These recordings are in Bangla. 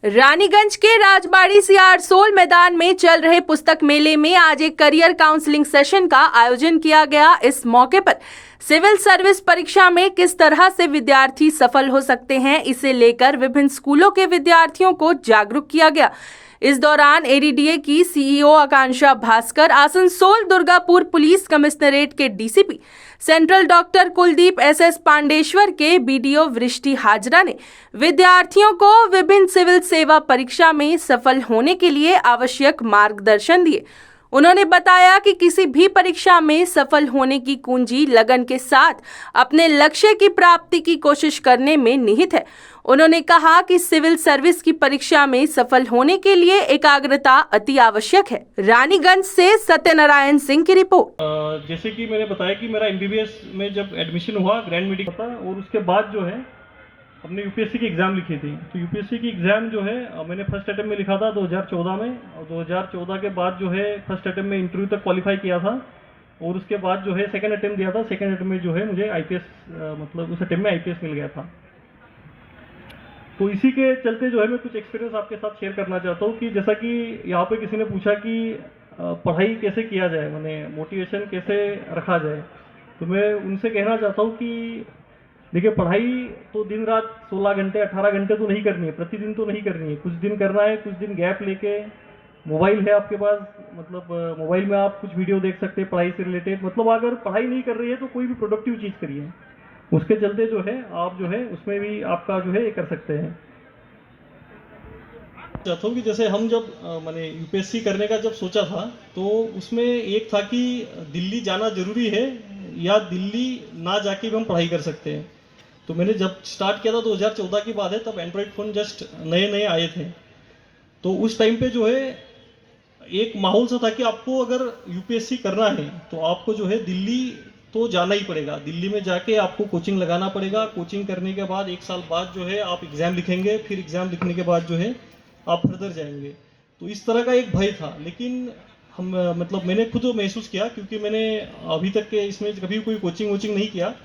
रानीगंज के राजबाड़ी सियारसोल मैदान में चल रहे पुस्तक मेले में आज एक करियर काउंसलिंग सेशन का आयोजन किया गया। इस मौके पर सिविल सर्विस परीक्षा में किस तरह से विद्यार्थी सफल हो सकते हैं, इसे लेकर विभिन्न स्कूलों के विद्यार्थियों को जागरूक किया गया। इस दौरान एडीडीए की सीईओ आकांक्षा भास्कर, आसनसोल दुर्गापुर पुलिस कमिश्नरेट के DCP central doctor Kuldeep SS Pandeshwar के बीडीओ वृष्टि हाजरा ने विद्यार्थियों को विभिन्न सिविल सेवा परीक्षा में सफल होने के लिए आवश्यक मार्गदर्शन दिए। उन्होंने बताया कि किसी भी परीक्षा में सफल होने की कुंजी लगन के साथ अपने लक्ष्य की प्राप्ति की कोशिश करने में निहित है। उन्होंने कहा कि सिविल सर्विस की परीक्षा में सफल होने के लिए एकाग्रता अति आवश्यक है। रानीगंज से सत्यनारायण सिंह की रिपोर्ट। जैसे कि मैंने बताया कि मेरा एमबीबीएस में जब एडमिशन हुआ ग्रैंड मेडिकल था, और उसके बाद जो है हमने यूपीएससी की एग्ज़ाम लिखी थी। तो यूपीएससी की एग्ज़ाम जो है मैंने फर्स्ट अटेम्प्ट में लिखा था 2014 में, और 2014 के बाद जो है फर्स्ट अटेम्प्ट में इंटरव्यू तक क्वालिफाई किया था, और उसके बाद जो है सेकंड अटेम्प्ट दिया था। सेकंड अटेम्प्ट में जो है मुझे आईपीएस मतलब उस अटेम्प्ट में आईपीएस मिल गया था। तो इसी के चलते जो है मैं कुछ एक्सपीरियंस आपके साथ शेयर करना चाहता हूँ कि जैसा कि यहाँ पे किसी ने पूछा कि पढ़ाई कैसे किया जाए, माने मोटिवेशन कैसे रखा जाए, तो मैं उनसे कहना चाहता हूँ कि देखिए, पढ़ाई तो दिन रात 16 घंटे 18 घंटे तो नहीं करनी है, प्रतिदिन तो नहीं करनी है। कुछ दिन करना है, कुछ दिन गैप लेके। मोबाइल है आपके पास, मतलब मोबाइल में आप कुछ वीडियो देख सकते हैं पढ़ाई से रिलेटेड। मतलब अगर पढ़ाई नहीं कर रही है तो कोई भी प्रोडक्टिव चीज़ करिए, उसके चलते जो है आप जो है उसमें भी आपका जो है ये कर सकते हैं। चाहता हूँ कि जैसे हम जब मैंने यूपीएससी करने का जब सोचा था, तो उसमें एक था कि दिल्ली जाना जरूरी है या दिल्ली ना जाके भी हम पढ़ाई कर सकते हैं। तो मैंने जब स्टार्ट किया था 2014 की बात है, तब एंड्रॉयड फ़ोन जस्ट नए नए आए थे। तो उस टाइम पे जो है एक माहौल सा था कि आपको अगर यूपीएससी करना है तो आपको जो है दिल्ली तो जाना ही पड़ेगा। दिल्ली में जाके आपको कोचिंग लगाना पड़ेगा। कोचिंग करने के बाद 1 साल बाद जो है आप एग्ज़ाम लिखेंगे, फिर एग्ज़ाम लिखने के बाद जो है आप फर्दर जाएंगे। तो इस तरह का एक भय था, लेकिन हम मतलब मैंने खुद महसूस किया, क्योंकि मैंने अभी तक के इसमें कभी कोई कोचिंग वोचिंग नहीं किया।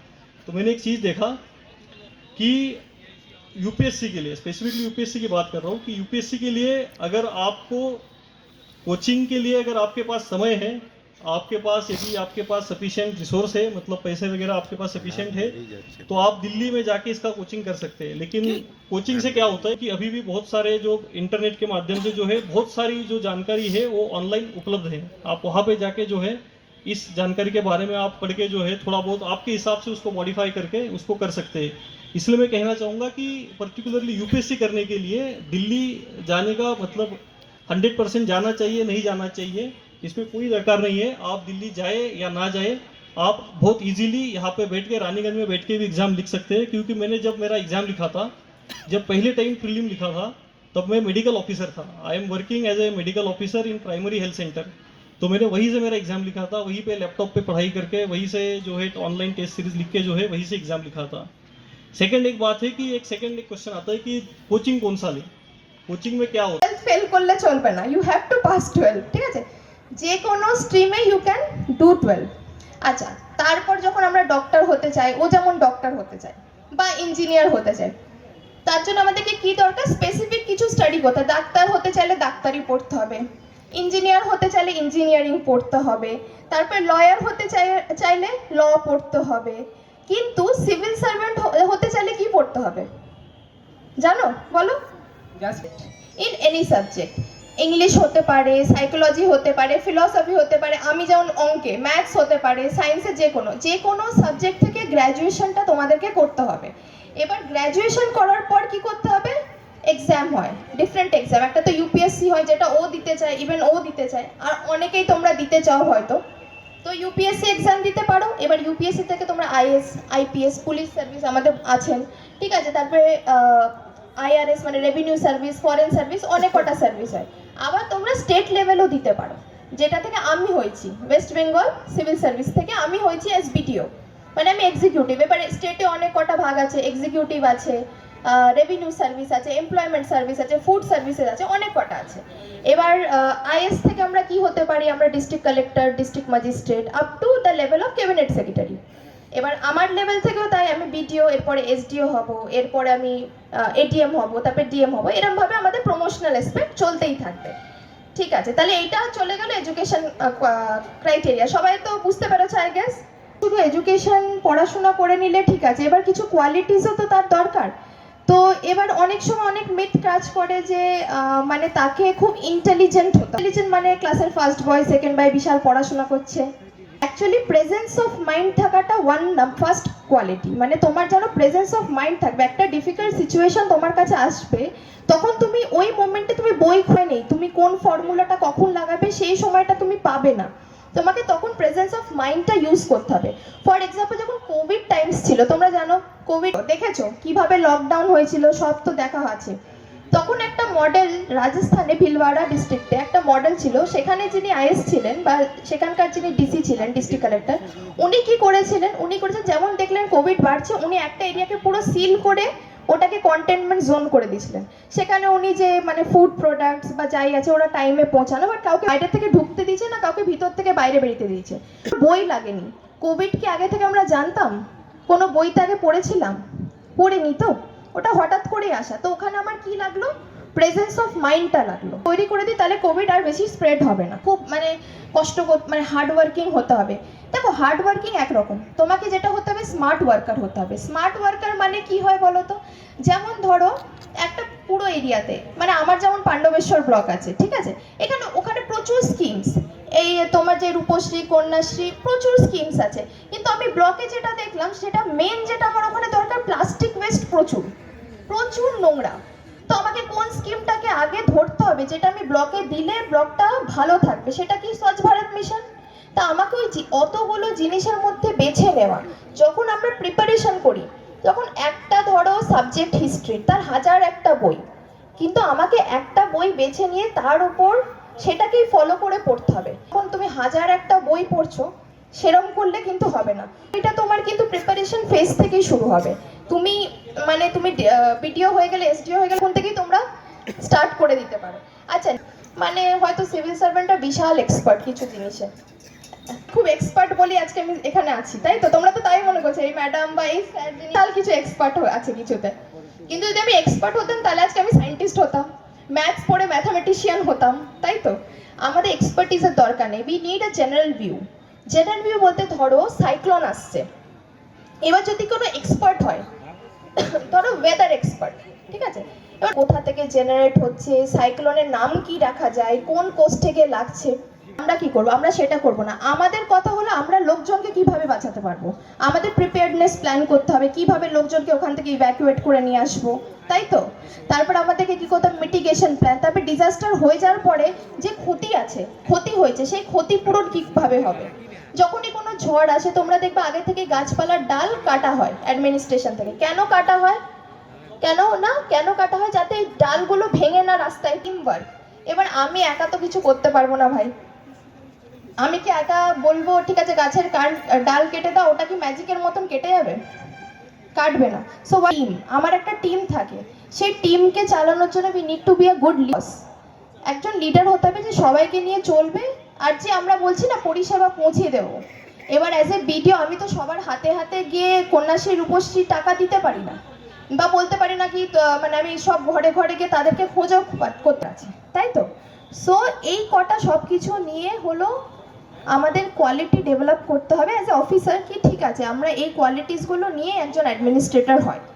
तो मैंने एक चीज़ देखा कि यूपीएससी के लिए, स्पेसिफिकली यूपीएससी की बात कर रहा हूँ, कि यूपीएससी के लिए अगर आपको कोचिंग के लिए अगर आपके पास समय है, आपके पास यदि आपके पास सफिशिएंट रिसोर्स है, मतलब पैसे वगैरह आपके पास सफिशिएंट है, तो आप दिल्ली में जाके इसका कोचिंग कर सकते हैं। लेकिन कोचिंग से क्या होता है कि अभी भी बहुत सारे जो इंटरनेट के माध्यम से जो है बहुत सारी जो जानकारी है वो ऑनलाइन उपलब्ध है। आप वहाँ पे जाके जो है इस जानकारी के बारे में आप पढ़ के जो है थोड़ा बहुत आपके हिसाब से उसको मॉडिफाई करके उसको कर सकते हैं। इसलिए मैं कहना चाहूँगा कि पर्टिकुलरली यूपीएससी करने के लिए दिल्ली जाने का मतलब 100% जाना चाहिए, नहीं जाना चाहिए, इसमें कोई दरकार नहीं है। आप दिल्ली जाए या ना जाए, आप बहुत इजीली यहाँ पे बैठ के रानीगंज में बैठ के भी एग्ज़ाम लिख सकते हैं। क्योंकि मैंने जब मेरा एग्ज़ाम लिखा था, जब पहले टाइम प्रीलिम लिखा था, तब मैं मेडिकल ऑफिसर था। I am working as a medical officer in primary health centre. तो मैंने वहीं से मेरा एग्ज़ाम लिखा था, वहीं पे लैपटॉप पे पढ़ाई करके, वहीं से जो है ऑनलाइन टेस्ट सीरीज लिख के जो है वहीं से एग्ज़ाम लिखा था। सेकंड एक बात है कि एक क्वेश्चन आता है कि कोचिंग कौन सा ले, কোচিং में क्या होता है। ফেল করলে চলবে না, ইউ হ্যাভ টু পাস 12, ঠিক আছে? যে কোনো স্ট্রিমে ইউ ক্যান ডু 12। আচ্ছা, তারপর যখন আমরা ডক্টর হতে চাই, ও যেমন ডক্টর হতে চায় বা ইঞ্জিনিয়ার হতে চায়, তার জন্য আমাদেরকে কি দরকার? স্পেসিফিক কিছু স্টাডি করতে হবে। ডাক্তার হতে চাইলে ডাক্তারি পড়তে হবে, ইঞ্জিনিয়ার হতে চাইলে ইঞ্জিনিয়ারিং পড়তে হবে, তারপর লয়ার হতে চাইলে ল পড়তে হবে। কিন্তু সিভিল সার্ভেন্ট হতে চাইলে কি পড়তে হবে জানো? বলো। ইন এনি সাবজেক্ট, ইংলিশ হতে পারে, সাইকোলজি হতে পারে, ফিলসফি হতে পারে, আমি যেমন অঙ্কে, ম্যাথস হতে পারে, সায়েন্সে যে কোনো সাবজেক্ট থেকে গ্র্যাজুয়েশনটা তোমাদেরকে করতে হবে। এবার গ্র্যাজুয়েশন করার পর কি করতে হবে? এক্সাম হয়, ডিফারেন্ট এক্সাম। একটা তো ইউপিএসসি হয়, যেটা ও দিতে চায়, ইভেন ও দিতে চায়, আর অনেকেই তোমরা দিতে চাও হয়তো। তো ইউপিএসসি এক্সাম দিতে পারো। এবার ইউপিএসসি থেকে তোমরা আইএস, আইপিএস, পুলিশ সার্ভিস আমাদের আছেন, ঠিক আছে? তারপরে আইআরএস মানে রেভিনিউ সার্ভিস, ফরেন সার্ভিস, অনেক কটা সার্ভিস হয়। আবার তোমরা স্টেট লেভেলও দিতে পারো, যেটা থেকে আমি হয়েছি ওয়েস্ট বেঙ্গল সিভিল সার্ভিস থেকে আমি হয়েছি এসবিটিও, মানে আমি এক্সিকিউটিভ। এবারে স্টেটে অনেক কটা ভাগ আছে, এক্সিকিউটিভ আছে, রেভিনিউ সার্ভিস আছে, এমপ্লয়মেন্ট সার্ভিস আছে, ফুড সার্ভিসেস আছে, অনেক কটা আছে। এবার আইএস থেকে আমরা কি হতে পারি? আমরা district collector, district magistrate, up to the level of cabinet secretary. এবার আমার লেভেল থেকেও তাই আমি বিডিও, এরপরে এসডিও হব, এরপরে আমি এডিএম হব, তারপরে ডিএম হব, এরকমভাবে আমাদের প্রমোশনাল এসপেক্ট চলতেই থাকবে। ঠিক আছে, তাহলে এইটা চলে গেল এডুকেশন ক্রাইটেরিয়া। সবাই তো বুঝতে পেরেছে আই গেস। শুধু এডুকেশন পড়াশোনা করে নিলে ঠিক আছে, এবার কিছু কোয়ালিটিসও তো তার দরকার। তো এবার অনেক সময় অনেক মিথ কাজ করে যে মানে তাকে খুব ইন্টেলিজেন্ট হতে, ইন্টেলিজেন্ট মানে ক্লাসের ফার্স্ট বয়, সেকেন্ড বয়, বিশাল পড়াশোনা করছে। অ্যাকচুয়ালি প্রেজেন্স অফ মাইন্ড থাকাটা ফার্স্ট কোয়ালিটি, মানে তোমার যেন প্রেজেন্স অফ মাইন্ড থাকবে। একটা ডিফিকাল্ট সিচুয়েশন তোমার কাছে আসবে, তখন তুমি ওই মোমেন্টে তুমি বই খুঁজে নেই, তুমি কোন ফর্মুলাটা কখন লাগাবে সেই সময়টা তুমি পাবে না, তোমাকে তখন প্রেজেন্স অফ মাইন্ডটা ইউজ করতে হবে। ফর এক্সাম্পল যখন কোভিড টাইমস ছিল, তোমরা জানো কোভিড দেখেছো কিভাবে লকডাউন হয়েছিল, সব তো দেখা আছে। তখন একটা মডেল রাজস্থানে ভিলওয়াড়া ডিস্ট্রিক্টে একটা মডেল ছিল, সেখানে যিনি আইএস ছিলেন বা সেখানকার যিনি ডিসি ছিলেন, ডিস্ট্রিক্ট কালেক্টর, উনি কি করেছিলেন, যেমন দেখলেন কোভিড বাড়ছে, উনি একটা এরিয়াকে পুরো সিল করে ওটাকে কন্টেনমেন্ট জোন করে দিয়েছিলেন। সেখানে উনি যে মানে ফুড প্রোডাক্টস বা যাই আছে ওরা টাইমে পৌঁছানো, বাট কাউকে বাইরে থেকে ঢুকতে দিয়েছে না, কাউকে ভিতর থেকে বাইরে বেরোতে দিয়েছে। বই লাগেনি। কোভিড কি আগে থেকে আমরা জানতাম? কোনো বইতে আগে পড়েছিলাম? পড়িনি তো, ওটা হঠাৎ করেই আসা। তো ওখানে আমার কি লাগলো, প্রেজেন্স অফ মাইন্ডটা লাগলো। তৈরি করে দিই, তাহলে কোভিড আর বেশি স্প্রেড হবে না। খুব মানে কষ্ট মানে হার্ড ওয়ার্কিং হতে হবে। দেখো হার্ড ওয়ার্কিং একরকম, তোমাকে যেটা হতে হবে স্মার্ট ওয়ার্কার হতে হবে। স্মার্ট ওয়ার্কার মানে কি হয় বলো তো, যেমন ধরো একটা পুরো এরিয়াতে, মানে আমার যেমন পাণ্ডবেশ্বর ব্লক আছে, ঠিক আছে, ওখানে প্রচুর স্কিমস, এই তোমার যে রূপশ্রী, কন্যাশ্রী, প্রচুর স্কিমস আছে। কিন্তু আমি ব্লকে যেটা দেখলাম, সেটা মেন যেটা আমার ওখানে দরকার, প্লাস্টিক ওয়েস্ট প্রচুর নোংরা। তো আমাকে কোন স্কিমটাকে আগে ধরতে হবে, যেটা আমি ব্লকে দিলে ব্লকটা ভালো থাকবে, সেটা কি স্বচ্ছ ভারত মিশন। তা আমাকে ওই অতগুলো জিনিসের মধ্যে বেছে নেওয়া। যখন আমরা প্রিপারেশন করি, তখন একটা ধরো সাবজেক্ট হিস্ট্রি, তার 1001টা বই, কিন্তু আমাকে একটা বই বেছে নিয়ে তার উপর সেটাকেই ফলো করে পড়তে হবে। এখন তুমি 1001টা বই পড়ছো, সেরকম করলে কিন্তু হবে না। এটা তোমার কিন্তু প্রিপারেশন ফেজ থেকেই শুরু হবে। তুমি বিডিও হয়ে গেলে, এসডিও হয়ে গেলে, কোন থেকেই তোমরা স্টার্ট করে দিতে পারো। আচ্ছা, মানে হয়তো সিভিল সার্ভেন্টটা বিশাল এক্সপার্ট কিছু জিনিসে, খুব এক্সপার্ট বলি আজকে আমি এখানে আছি, তাই তো? তোমরা তো তাই মনে করছো এই ম্যাডাম বা এই স্যার বিশাল কিছু এক্সপার্ট আছে কিছুতে। কিন্তু যদি আমি এক্সপার্ট হতাম, তাহলে আজকে আমি সায়েন্টিস্ট হতাম, ম্যাথস পড়ে ম্যাথামেটিশিয়ান হতাম, তাই তো? আমাদের এক্সপার্টিসের দরকার নেই। We need a general view. General view বলতে ধরো সাইক্লোন আসছে, এবার যদি কোনো এক্সপার্ট হয়, ধরো ওয়েদার এক্সপার্ট, ঠিক আছে, এবার কোথা থেকে জেনারেট হচ্ছে, সাইক্লোনের নাম কি রাখা যায়, কোন কোস্ট থেকে লাগছে, আমরা কি করবো? আমরা সেটা করব না। আমাদের কথা হলো আমরা লোকজনকে কিভাবে বাঁচাতে পারবো, আমাদের প্রিপেয়ারনেস প্ল্যান করতে হবে, কিভাবে লোকজনকে ওখান থেকে ইভ্যাকুয়েট করে নিয়ে আসবো, তাই তো? তারপর আমাদেরকে কি করতে হবে, মিটিগেশন প্ল্যান। তারপর ডিজাস্টার হয়ে যাওয়ার পরে যে ক্ষতি হয়েছে, সেই ক্ষতিপূরণ কিভাবে হবে। যখনই কোনো ঝড় আসে, তোমরা দেখবে আগে থেকে গাছপালার ডাল কাটা হয় অ্যাডমিনিস্ট্রেশন থেকে। কেন কাটা হয়? কেন কাটা হয়? যাতে এই ডালগুলো ভেঙে না রাস্তায়। টিমওয়ার্ক। এবার আমি একা তো কিছু করতে পারবো না ভাই। আমি কি একা বলবো ঠিক আছে গাছের ডাল কেটে দাও, ওটা কি ম্যাজিকের মতন কেটে যাবে? কাটবে না। সো টিম, আমার একটা টিম থাকে, সেই টিমকে চালানোর জন্য we need to be a good leader. একজন লিডার হতে হবে যে সবাইকে নিয়ে চলবে, আর যে আমরা বলছি না পরিষেবা পৌঁছে দেবো। এবার অ্যাজ এ বিডিও আমি তো সবার হাতে হাতে গিয়ে কন্যাশ্রী, রূপশ্রী টাকা দিতে পারি না, বা বলতে পারি না কি মানে আমি সব ঘরে ঘরে গিয়ে তাদেরকে খোঁজও করতে আছে, তাই তো? সো এই কটা সব কিছু নিয়ে হলো আমাদের কোয়ালিটি ডেভেলপ করতে হবে অ্যাজ এ অফিসার। কি ঠিক আছে, আমরা এই কোয়ালিটিসগুলো নিয়ে একজন অ্যাডমিনিস্ট্রেটর হয়।